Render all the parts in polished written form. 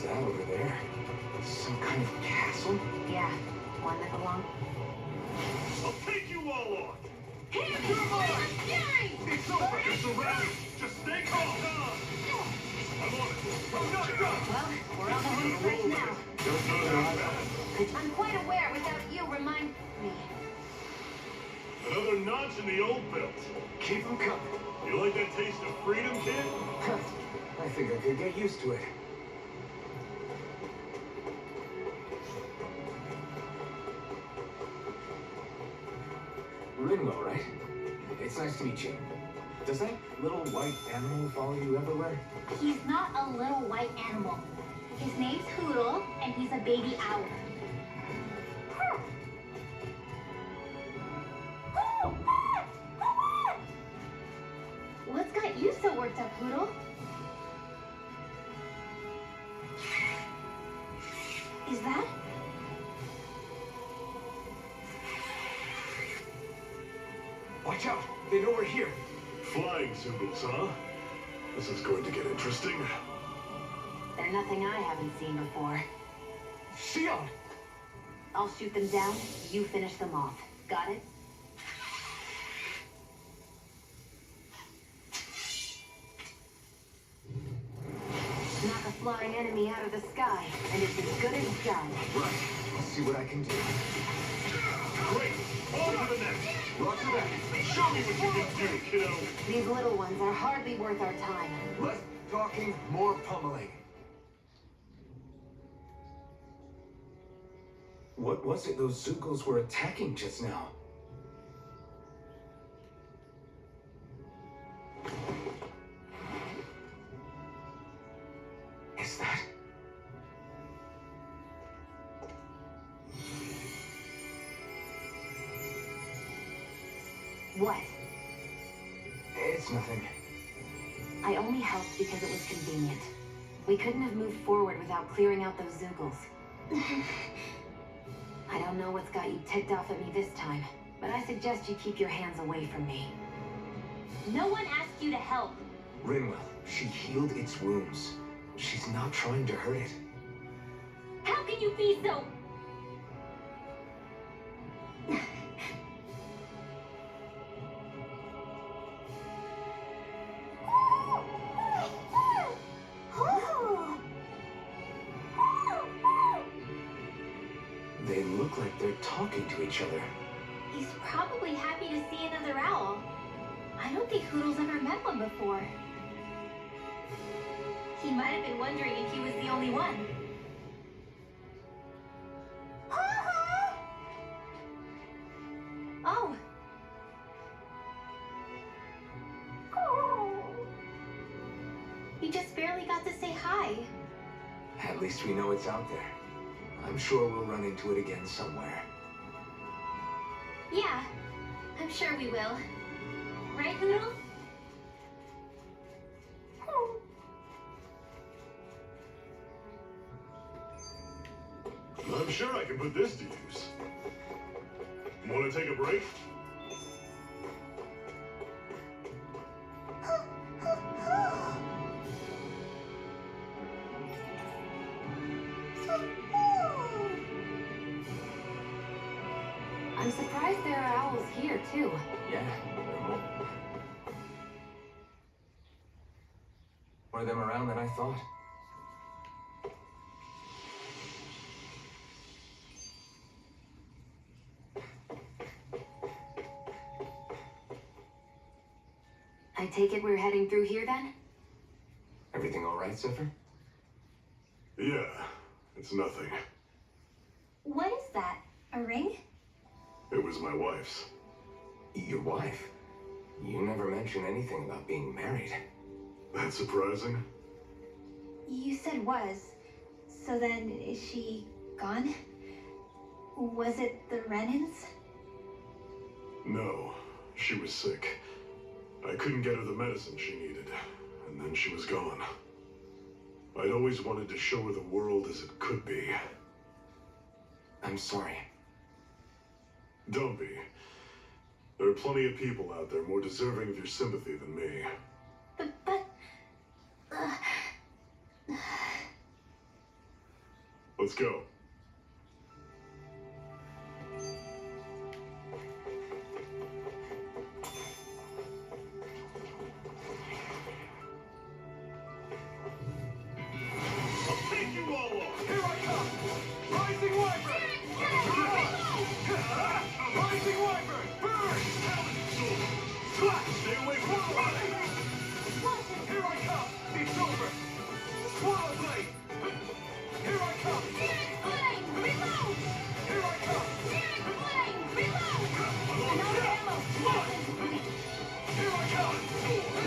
that over there? Some kind of castle? Yeah, one that belongs. I'll take you all on! Here, Come on! Fury! It's over! You're surrounded! Just stay calm! I'm on it! Well, we're on the home stretch now. Just not that bad. I'm quite aware without you remind me. Another notch in the old belt. Keep them coming. You like that taste of freedom, kid? I think I could get used to it. Ringo, right? It's nice to meet you. Does that little white animal follow you everywhere? He's not a little white animal. His name's Hoodle, and he's a baby owl. What's got you so worked up, Hoodle? Is that? Watch out! They know we're here. Flying symbols, huh? This is going to get interesting. They're nothing I haven't seen before. Xion! I'll shoot them down, you finish them off. Got it? Knock a flying enemy out of the sky, and it's as good as done. Right. I'll see what I can do. Great! On to the next! Roger that. Show me what you can do, kiddo! These little ones are hardly worth our time. Less talking, more pummeling. What was it those Zugos were attacking just now? Is that... What? It's nothing. I only helped because it was convenient. We couldn't have moved forward without clearing out those Zoogles. I don't know what's got you ticked off at me this time, but I suggest you keep your hands away from me. No one asked you to help. Rinwell, she healed its wounds. She's not trying to hurt it. How can you be so... They look like they're talking to each other. He's probably happy to see another owl. I don't think Hoodle's ever met one before. He might have been wondering if he was the only one. Oh. You just barely got to say hi. At least we know it's out there. I'm sure we'll run into it again somewhere. Yeah, I'm sure we will. Right, Hoodle? I'm sure I can put this to use. Want to take a break? I'm surprised there are owls here, too. Yeah, there are more of them around than I thought. I take it we're heading through here, then? Everything all right, Zephyr? Yeah, it's nothing. What is that? A ring? It was my wife's. Your wife? You never mentioned anything about being married. That's surprising. You said was. So then, is she gone? Was it the Renans? No, she was sick. I couldn't get her the medicine she needed, and then she was gone. I'd always wanted to show her the world as it could be. I'm sorry. Don't be. There are plenty of people out there more deserving of your sympathy than me. But... Let's go. I'll take you all on! Here I come! Rising Wyvern! Rising Wyvern! Burn! Slash! Stay away from the body! Here I come! It's over! Swallow Blade! Here I come! Here I come! Here I come!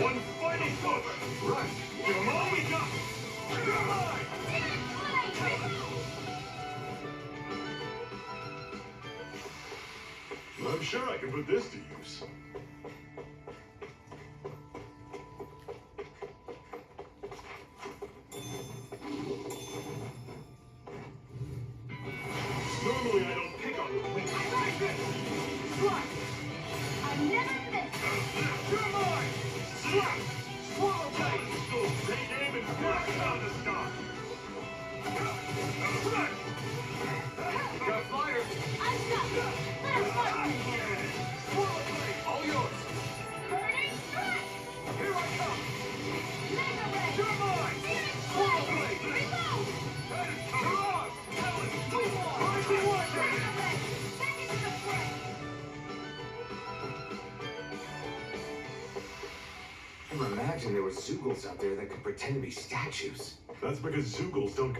One final push! Right! Give 'em all we got! You're mine! I'm sure I can put this to use. Normally I don't pick on the weak. Like this! Slap! I never miss. You're mine! Slap! Swallow blade! Take aim and blast out the sky! Got fire! I'm stuck. Let us fight. Swallow blade! All yours! Burning strike. Here I come! Mega ray. You're mine! Swallow blade! Reload. You're on! Helen! Rising Wyvern! Mega ray. Back into the fray. Never imagined there were Zoogles out there that could pretend to be statues. That's because Zoogles don't...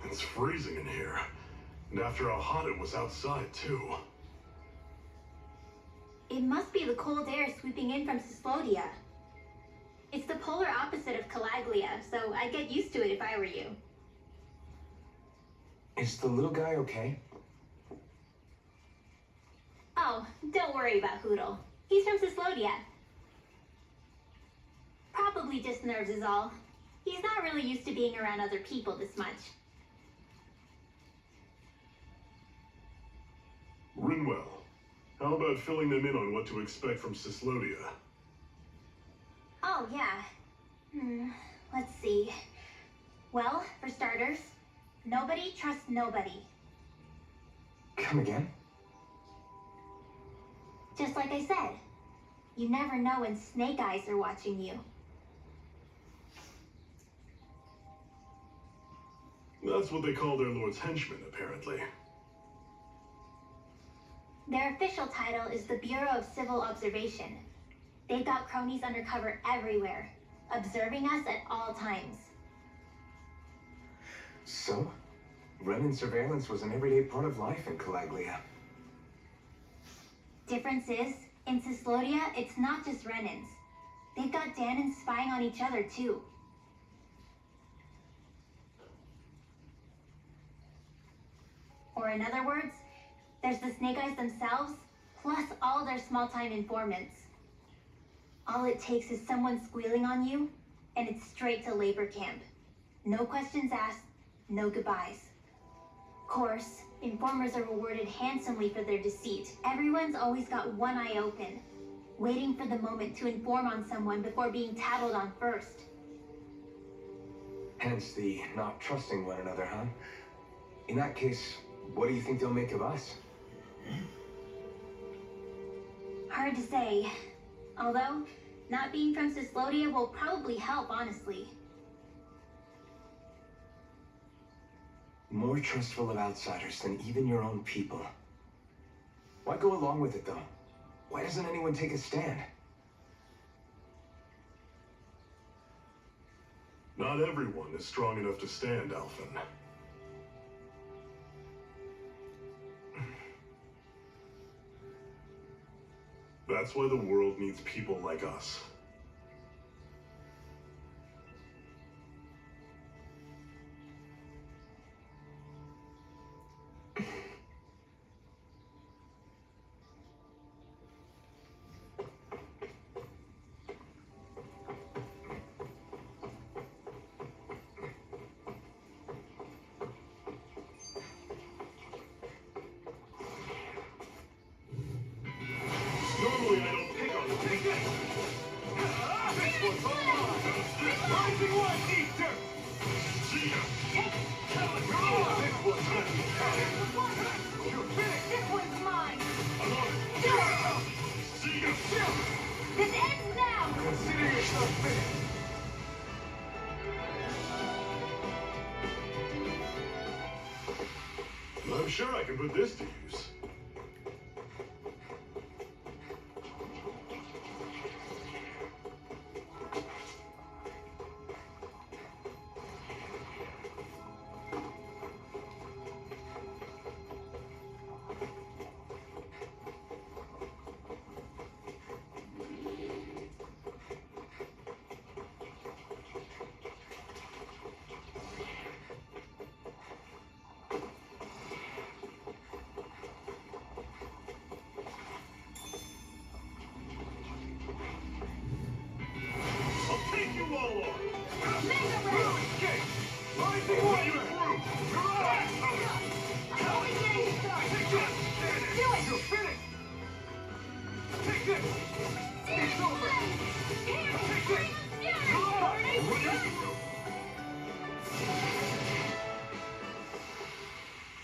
It's freezing in here. And after how hot it was outside, too. It must be the cold air sweeping in from Cyslodia. It's the polar opposite of Calaglia, so I'd get used to it if I were you. Is the little guy okay? Oh, don't worry about Hootle. He's from Cyslodia. Probably just nerves is all. He's not really used to being around other people this much. Rinwell, how about filling them in on what to expect from Cyslodia? Oh, yeah. Let's see. Well, for starters, nobody trusts nobody. Come again? Just like I said, you never know when Snake Eyes are watching you. That's what they call their lord's henchmen, apparently. Their official title is the Bureau of Civil Observation. They've got cronies undercover everywhere, observing us at all times. So, Renan surveillance was an everyday part of life in Calaglia. Difference is, in Cyslodia, it's not just Renans. They've got Danans spying on each other, too. Or in other words, there's the Snake Eyes themselves, plus all their small-time informants. All it takes is someone squealing on you, and it's straight to labor camp. No questions asked, no goodbyes. Of course, informers are rewarded handsomely for their deceit. Everyone's always got one eye open, waiting for the moment to inform on someone before being tattled on first. Hence the not trusting one another, huh? In that case, what do you think they'll make of us? Hard to say. Although, not being from Cyslodia will probably help, honestly. More trustful of outsiders than even your own people. Why go along with it, though? Why doesn't anyone take a stand? Not everyone is strong enough to stand, Alphen. That's why the world needs people like us. I'm sure I can put this to use. I'll take you all on! Escape! Rising fire through! You're out! Only getting started. Take this! Do it. You're finished! Take this! It's over! Take this! You're out! Running through!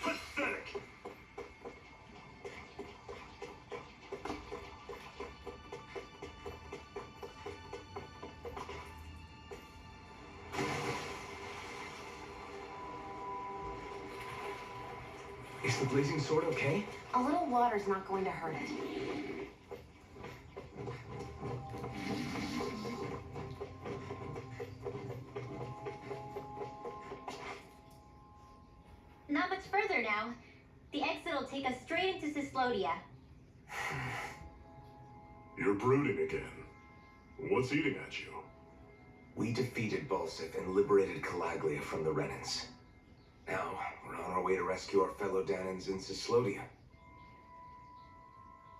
Pathetic! Is the blazing sword okay? A little water's not going to hurt it. Not much further now. The exit will take us straight into Cyslodia. You're brooding again. What's eating at you? We defeated Balsif and liberated Calaglia from the Renans. Now, we're on our way to rescue our fellow Danans in Cyslodia.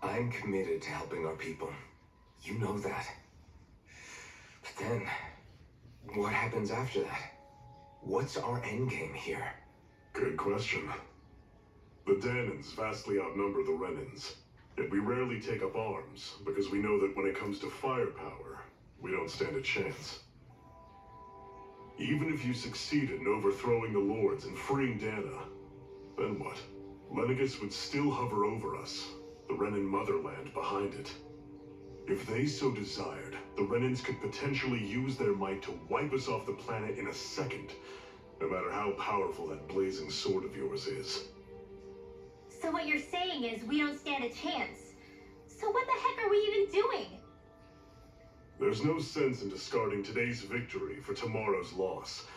I'm committed to helping our people. You know that. But then, what happens after that? What's our endgame here? Good question. The Danans vastly outnumber the Renans, yet we rarely take up arms because we know that when it comes to firepower, we don't stand a chance. Even if you succeeded in overthrowing the Lords and freeing Dana, then what? Lenegis would still hover over us, the Renan motherland behind it. If they so desired, the Renans could potentially use their might to wipe us off the planet in a second, no matter how powerful that blazing sword of yours is. So what you're saying is we don't stand a chance. So what the heck are we even doing? There's no sense in discarding today's victory for tomorrow's loss.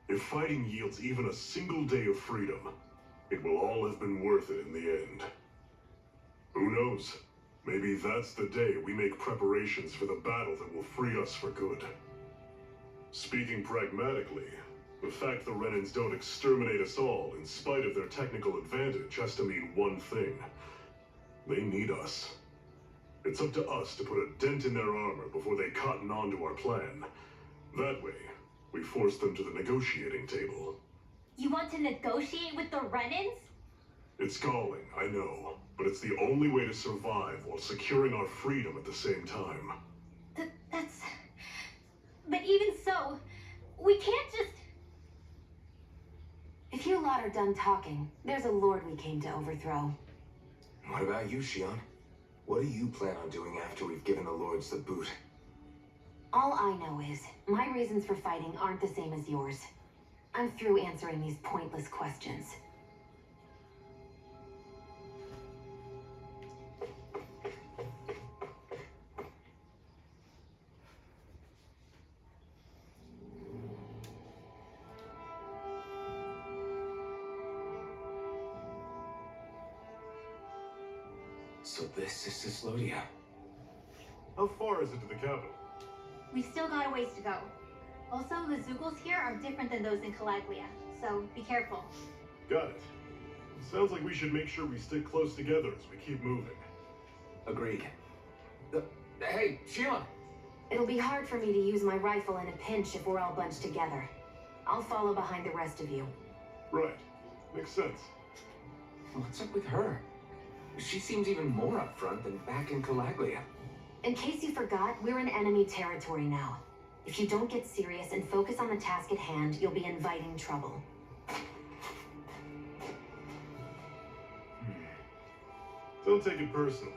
If fighting yields even a single day of freedom, it will all have been worth it in the end. Who knows? Maybe that's the day we make preparations for the battle that will free us for good. Speaking pragmatically, the fact the Renans don't exterminate us all in spite of their technical advantage has to mean one thing. They need us. It's up to us to put a dent in their armor before they cotton on to our plan. That way, we force them to the negotiating table. You want to negotiate with the Renans? It's galling, I know, but it's the only way to survive while securing our freedom at the same time. That's... But even so, we can't just... If you lot are done talking, there's a lord we came to overthrow. What about you, Shion? What do you plan on doing after we've given the Lords the boot? All I know is, my reasons for fighting aren't the same as yours. I'm through answering these pointless questions. So this is Cyslodia. How far is it to the capital? We've still got a ways to go. Also, the Zugals here are different than those in Calaglia, so be careful. Got it. Sounds like we should make sure we stick close together as we keep moving. Agreed. Hey, Shion! It'll be hard for me to use my rifle in a pinch if we're all bunched together. I'll follow behind the rest of you. Right. Makes sense. What's up with her? She seems even more upfront than back in Calaglia. In case you forgot, we're in enemy territory now. If you don't get serious and focus on the task at hand, you'll be inviting trouble. Don't take it personally.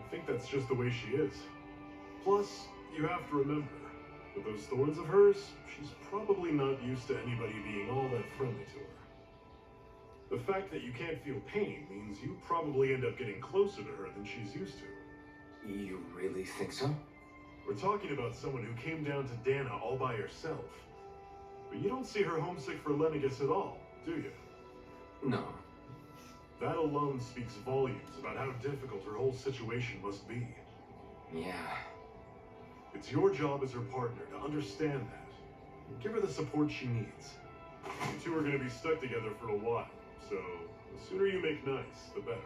I think that's just the way she is. Plus, you have to remember, with those thorns of hers, she's probably not used to anybody being all that friendly to her. The fact that you can't feel pain means you probably end up getting closer to her than she's used to. You really think so? We're talking about someone who came down to Dana all by herself. But you don't see her homesick for Lennigus at all, do you? No. That alone speaks volumes about how difficult her whole situation must be. Yeah. It's your job as her partner to understand that and give her the support she needs. You two are going to be stuck together for a while, so the sooner you make nice, the better.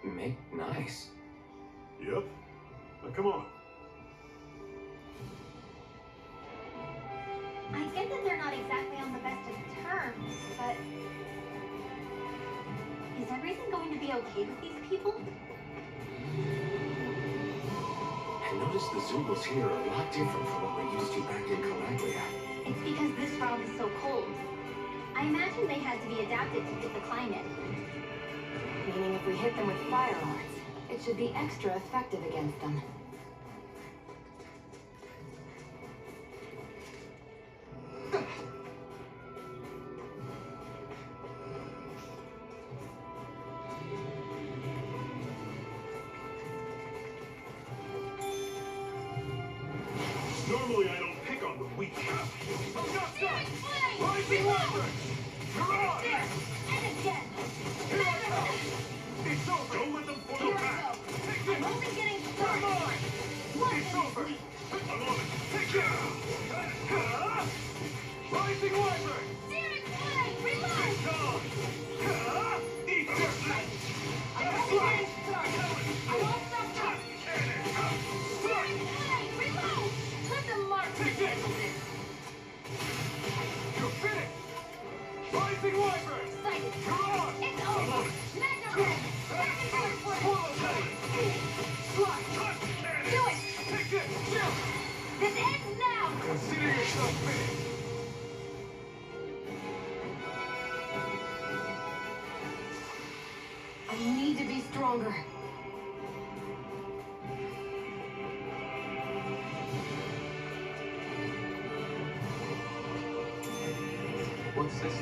Make nice. Yep. Now come on. I get that they're not exactly on the best of terms, but is everything going to be okay with these people? I noticed the Zulus here are a lot different from what we're used to back in Calabria. It's because this realm is so cold. I imagine they had to be adapted to fit the climate. Meaning if we hit them with fire arts, it should be extra effective against them. Normally I don't pick on the weak. Just us! Rising Wyvern! Mirage! And again! Here I come! It's over! Don't let them foil Here I back! go! Take I'm this! only getting Come started! on! It's over! I'm on it! Take it! Rising Wyvern! Searing flame! Reload! It's on! Eat this! I'm only getting started! I won't stop now! Cannon! Searing flame! Reload! Let the marks handle this! You're finished! Rising Wyvern! Excited! You're on! It's I'm on over! it! Mega Red! Back into the Swallow fray! blade! Slide! Touch cannon! Do it! Take this! This ends now! Consider yourself finished! I need to be stronger. What's this?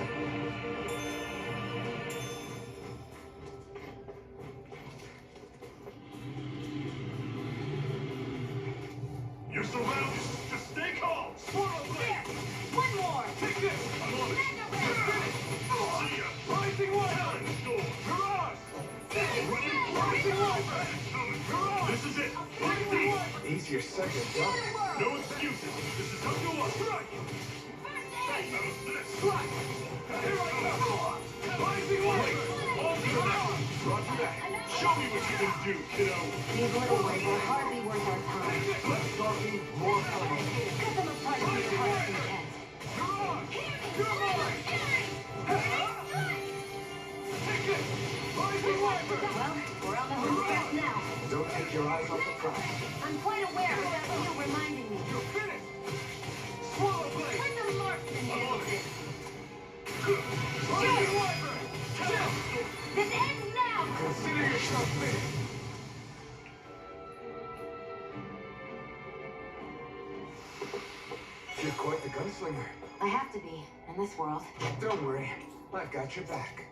You're surrounded! Just stay calm! Swallow blade! There! One more! Take this! I'm on it! Mega Red! You're finished! See ya! Rising Wyvern! Mirage! Rising Wyvern! Mirage! This is it! Rising Wyvern! He's your second Get job. it work! No excuses! This is how you want! Strike! First aid! Strike! Here I come! Rising Wyvern! On to the next! Roger that! Show me what you can do, kiddo! These little ones are hardly worth our time. Let's start being more fun. Cut them apart with your heart's intent. You're on! You're mine! Take it! Rising Wyvern! Well, we're on the home stretch now. Don't take your eyes off the prize. I'm quite aware of that you reminding me. You're finished! Swallow blade! Let the marksman handle this! Rising Wyvern! This ends now! Consider yourself finished. You're quite the gunslinger. I have to be, in this world. Don't worry, I've got your back.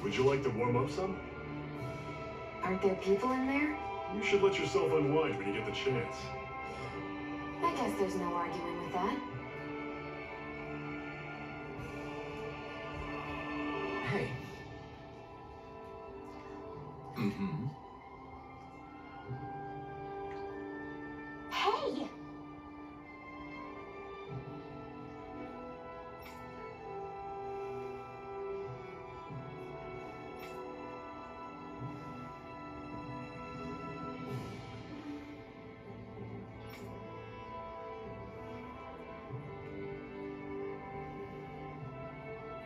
Would you like to warm up some? Aren't there people in there? You should let yourself unwind when you get the chance. I guess there's no arguing with that. Hey. Mm-hmm. Hey! Hey!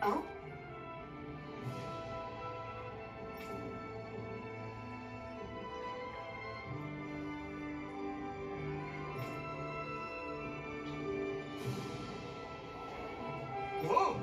Oh? Whoa!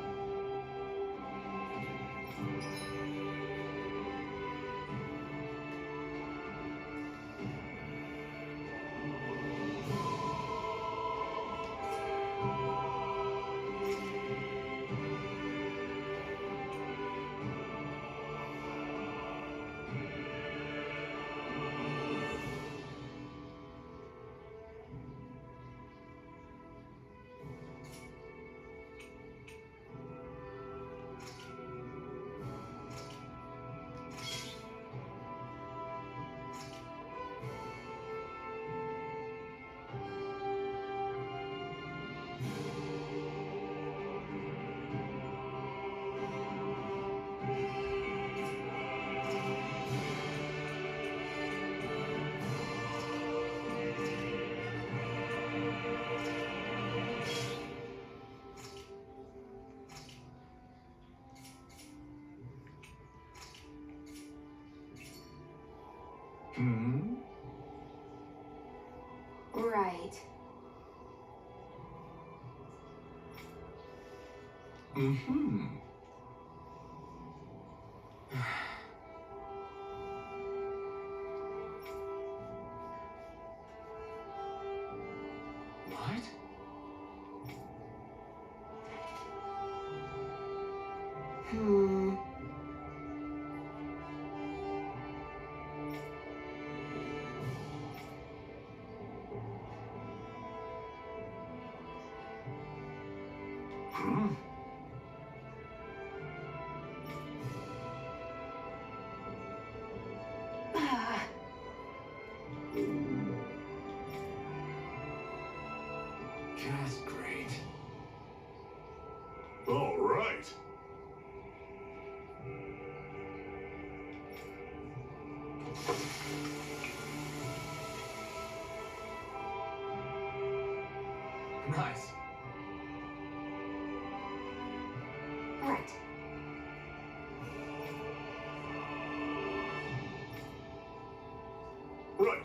Hmm? Right. Mm-hmm. What? Hmm. Hmm? Ah, Just great. All right. Nice. right. Right.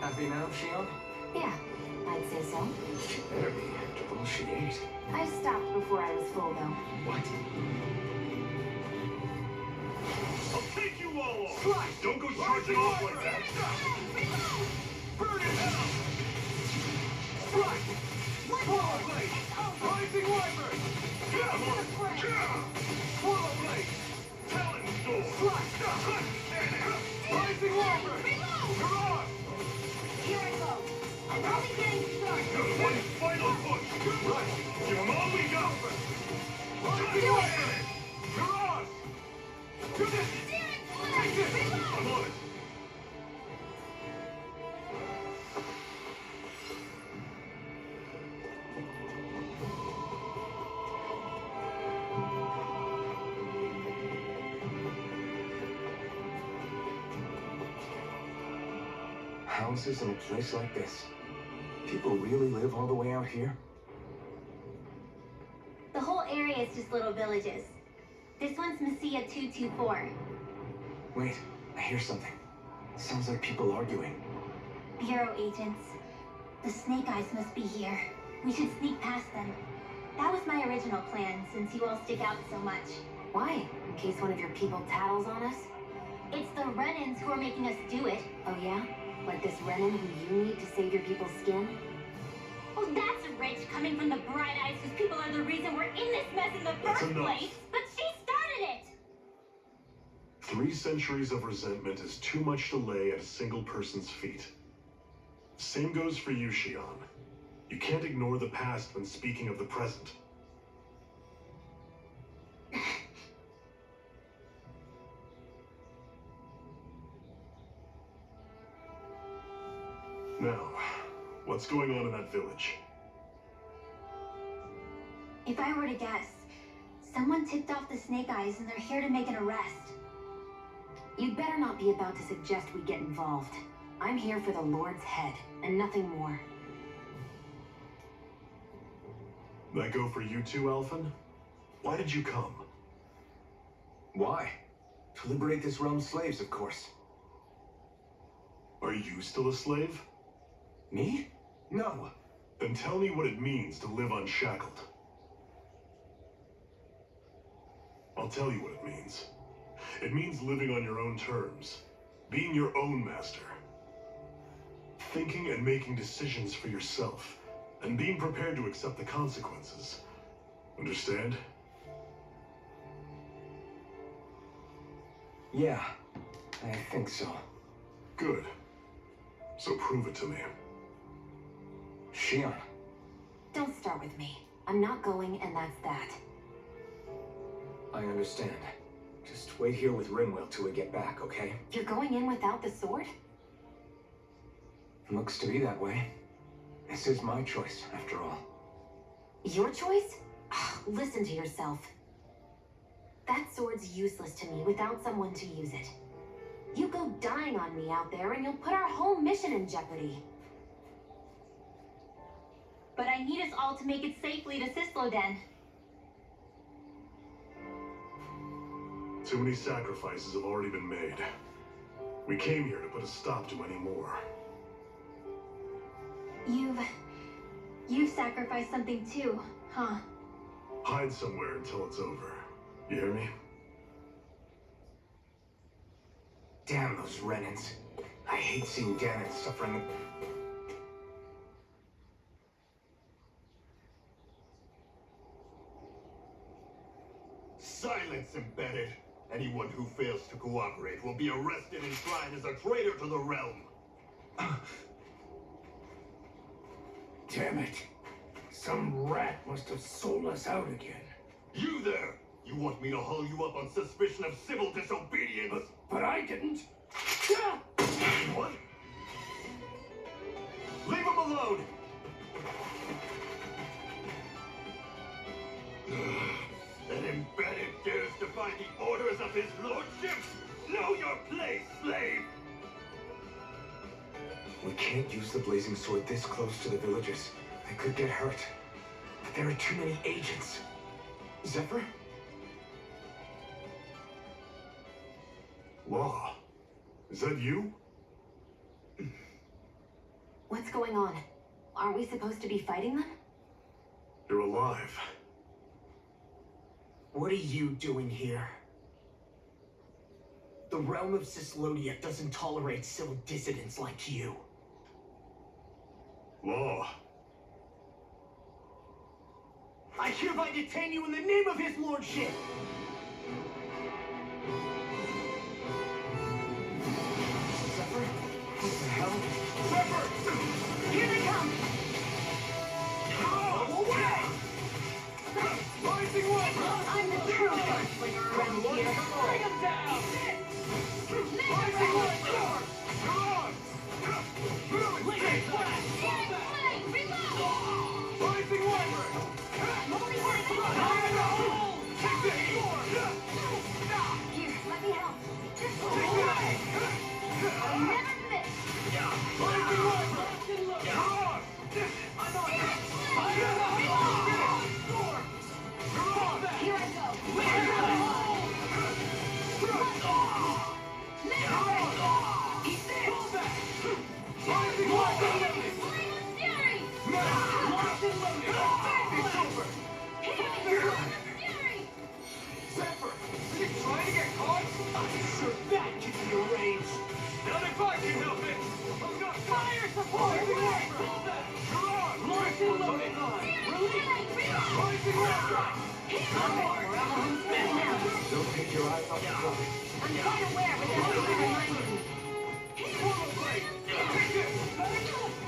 Happy now, Shion? Yeah, I'd say so. She better be after all she ate. I stopped before I was full, though. What? I'll take you all on. Slice. Don't go charging off like that. Burn it down. Slice. Swallow blade. Rising wyvern. Come on. Swallow blade. Talon sword. Slice. Rising wyvern. You're on. Here I go. I'm only getting started. Good one final push. Right. Give them all we got. Rising wyvern. You're on. Do this. Take this. I'm on it. Houses in a place like this. People really live all the way out here? The whole area is just little villages. This one's Messia 224. Wait, I hear something. Sounds like people arguing. Bureau agents. The Snake Eyes must be here. We should sneak past them. That was my original plan, since you all stick out so much. Why? In case one of your people tattles on us? It's the Renans who are making us do it. Oh yeah? Like this Renan who you need to save your people's skin? Oh, that's rich coming from the Bright Eyes whose people are the reason we're in this mess in the That's first enough. place. But she started it! 3 centuries of resentment is too much to lay at a single person's feet. Same goes for you, Shion. You can't ignore the past when speaking of the present. Now, what's going on in that village? If I were to guess, someone tipped off the Snake Eyes and they're here to make an arrest. You'd better not be about to suggest we get involved. I'm here for the Lord's head, and nothing more. That go for you too, Alphen? Why did you come? Why? To liberate this realm's slaves, of course. Are you still a slave? Me? No. Then tell me what it means to live unshackled. I'll tell you what it means. It means living on your own terms, being your own master, thinking and making decisions for yourself, and being prepared to accept the consequences. Understand? Yeah, I think so. Good. So prove it to me. Shion. Don't start with me. I'm not going, and that's that. I understand. Just wait here with Ringwell till we get back, okay? You're going in without the sword? Looks to be that way. This is my choice, after all. Your choice? Listen to yourself. That sword's useless to me without someone to use it. You go dying on me out there and you'll put our whole mission in jeopardy. But I need us all to make it safely to Sisloden. Too many sacrifices have already been made. We came here to put a stop to any more. You've sacrificed something too, huh? Hide somewhere until it's over. You hear me? Damn those Renans. I hate seeing Ganon suffering. Silence, embedded! Anyone who fails to cooperate will be arrested and tried as a traitor to the realm. Damn it. Some rat must have sold us out again. You there! You want me to haul you up on suspicion of civil disobedience? But I didn't. What? Leave him alone! An embedded dares defy the orders of his lordship? Know your place, slave! We can't use the blazing sword this close to the villagers. They could get hurt. But there are too many agents. Zephyr? Law? Is that you? What's going on? Aren't we supposed to be fighting them? You're alive. What are you doing here? The realm of Cislodia doesn't tolerate civil dissidents like you. Law? I hereby detain you in the name of his lordship! Zephyr? What the hell? Zephyr! Here they come! Away! Rising weapon! I'm the true gunslinger around here. Bring him down! Rising weapon! You're on! Really? Take that! Rising weapon! Take this! Here, let me help. I'll never miss! Rising weapon! You're on! I'm on! Here I go. Rising weapon! Fury! Locked and loaded! It's over! Zephyr! Are you trying to get caught? I'm sure that gives you a Rising Warframe! You're on! Rising Warframe! Rising Warframe! Don't take your eyes off the prize. I'm quite aware, but that's what reminded me. Portal Blade! Take this!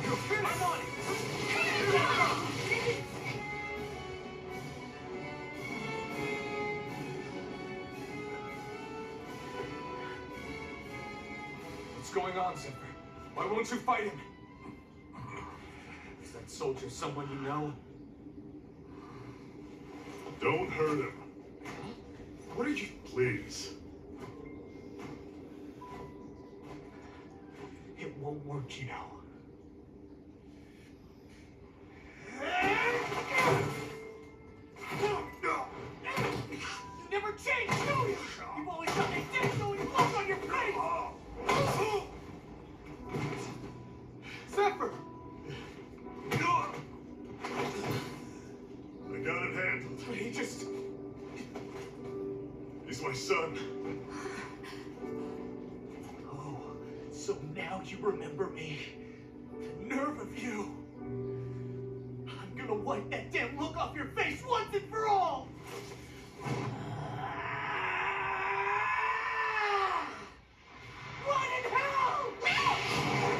You're finished! I'm on it! What's going on, Zephyr? Why won't you fight him? Is that soldier someone you know? Don't hurt him, What are you... please. It won't work, you know. You never change, do you? You've always got that dead-knowing look on your face! Zephyr! I got it handled. He just... He's my son. Oh, so now you remember me. The nerve of you. I'm gonna wipe that damn look off your face once and for all! What in hell?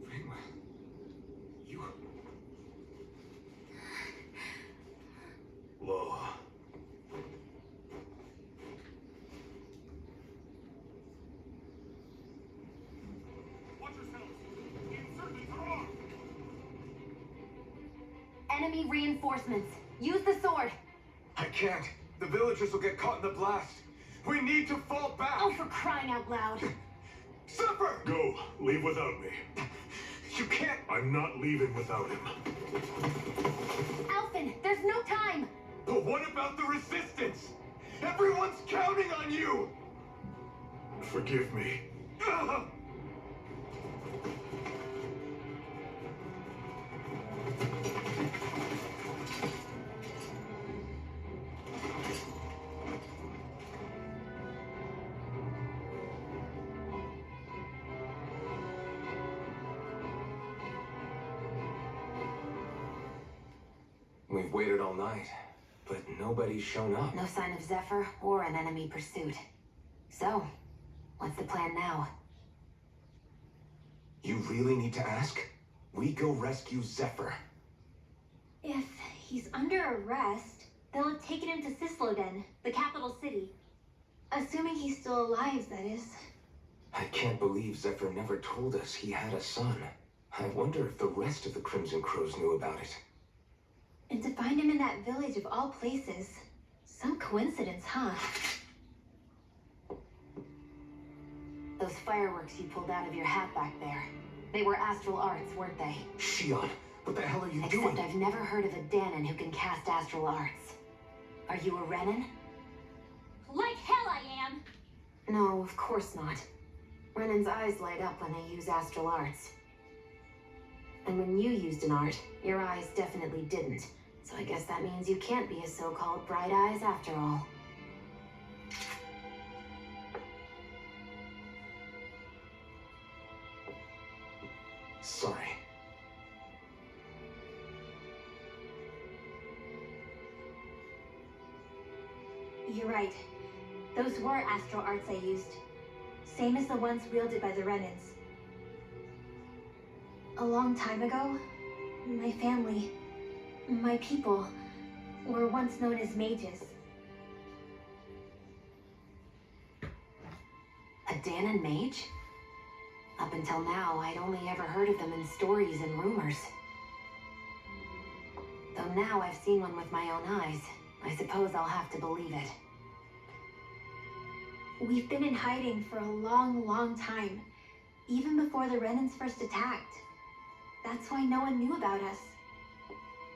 Ringwell, you... Law. Watch yourselves. The insurgents are armed. Enemy reinforcements. Use the sword. I can't. The villagers will get caught in the blast. We need to fall back. Oh, for crying out loud. Zephyr! Go. Leave without me. You can't. I'm not leaving without him. Alphen, there's no time. But what about the resistance? Everyone's counting on you. Forgive me. Ugh! We've waited all night, but nobody's shown up. No sign of Zephyr or an enemy pursuit. So, what's the plan now? You really need to ask? We go rescue Zephyr. If he's under arrest, they'll have taken him to Cisloden, the capital city. Assuming he's still alive, that is. I can't believe Zephyr never told us he had a son. I wonder if the rest of the Crimson Crows knew about it. And to find him in that village of all places. Some coincidence, huh? Those fireworks you pulled out of your hat back there. They were astral arts, weren't they? Shion, what the hell are you Except doing? I've never heard of a Danon who can cast astral arts. Are you a Renan? Like hell I am! No, of course not. Renan's eyes light up when they use astral arts. And when you used an art, your eyes definitely didn't. So I guess that means you can't be a so-called bright eyes after all. Sorry. You're right. Those were astral arts I used. Same as the ones wielded by the Renans. A long time ago, my family, my people, were once known as mages. A Danon mage? Up until now, I'd only ever heard of them in stories and rumors. Though now I've seen one with my own eyes, I suppose I'll have to believe it. We've been in hiding for a long, long time. Even before the Renans first attacked. That's why no one knew about us.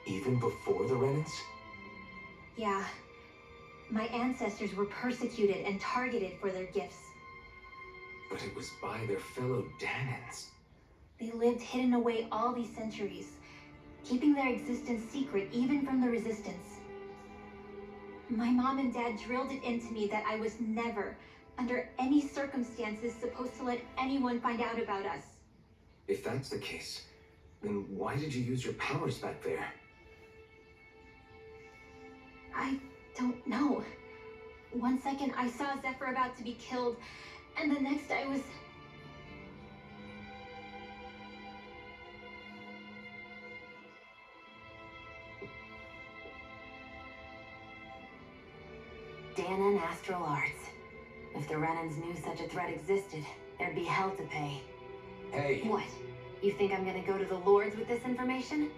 Even before the Renans? Yeah. My ancestors were persecuted and targeted for their gifts. But it was by their fellow Danons. They lived hidden away all these centuries, keeping their existence secret even from the Resistance. My mom and dad drilled it into me that I was never, under any circumstances, supposed to let anyone find out about us. If that's the case, then why did you use your powers back there? I don't know. One second I saw Zephyr about to be killed, and the next I was... Danon Astral Arts. If the Renans knew such a threat existed, there'd be hell to pay. Hey! What? You think I'm gonna go to the Lords with this information?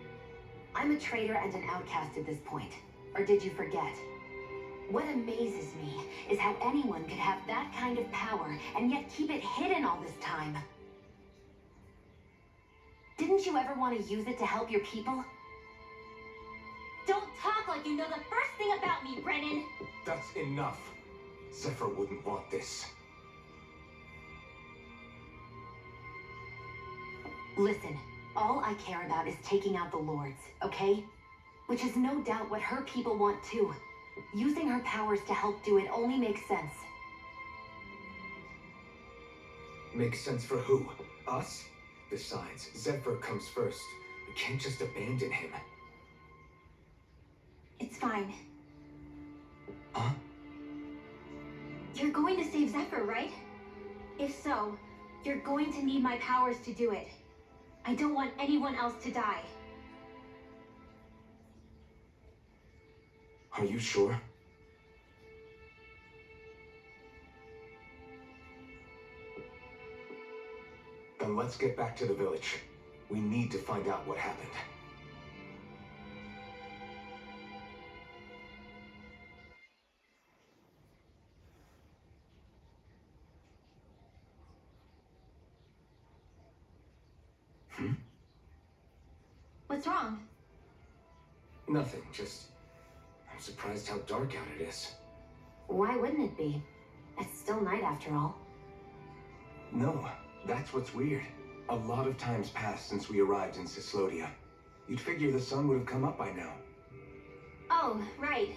I'm a traitor and an outcast at this point. Or did you forget? What amazes me is how anyone could have that kind of power and yet keep it hidden all this time. Didn't you ever want to use it to help your people? Don't talk like you know the first thing about me, Brennan! That's enough. Zephyr wouldn't want this. Listen, all I care about is taking out the Lords, okay? Which is no doubt what her people want too. Using her powers to help do it only makes sense. Makes sense for who? Us? Besides, Zephyr comes first. We can't just abandon him. It's fine. Huh? You're going to save Zephyr, right? If so, you're going to need my powers to do it. I don't want anyone else to die. Are you sure? Then let's get back to the village. We need to find out what happened. What's wrong? Nothing, just... I'm surprised how dark out it is. Why wouldn't it be? It's still night after all. No, that's what's weird. A lot of time's passed since we arrived in Cyslodia. You'd figure the sun would have come up by now. Oh, right.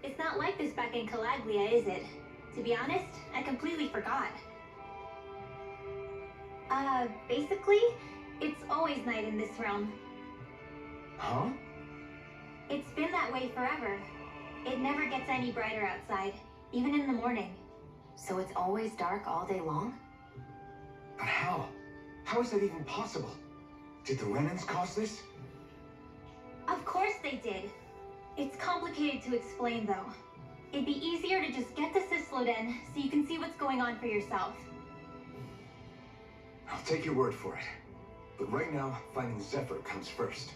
It's not like this back in Calaglia, is it? To be honest, I completely forgot. Basically, it's always night in this realm. Huh? It's been that way forever. It never gets any brighter outside, even in the morning. So it's always dark all day long? But how? How is that even possible? Did the Renans cause this? Of course they did. It's complicated to explain, though. It'd be easier to just get to Cysloden so you can see what's going on for yourself. I'll take your word for it. But right now, finding Zephyr comes first.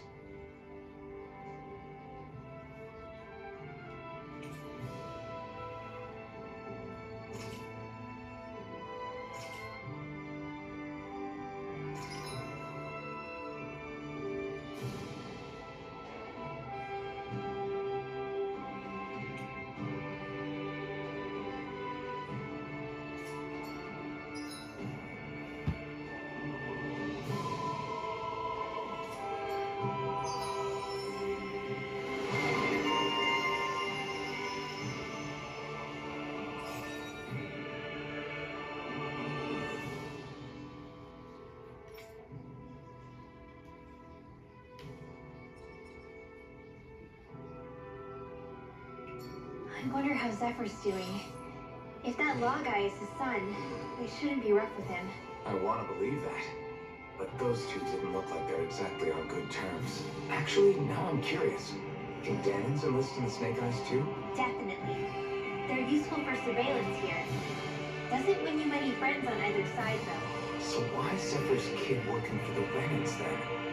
I wonder how Zephyr's doing. If that law guy is his son, they shouldn't be rough with him. I want to believe that. But those two didn't look like they're exactly on good terms. Actually, now I'm curious. Can Danons enlist in the Snake Eyes too? Definitely. They're useful for surveillance here. Doesn't win you many friends on either side, though. So why is Zephyr's kid working for the Renans then?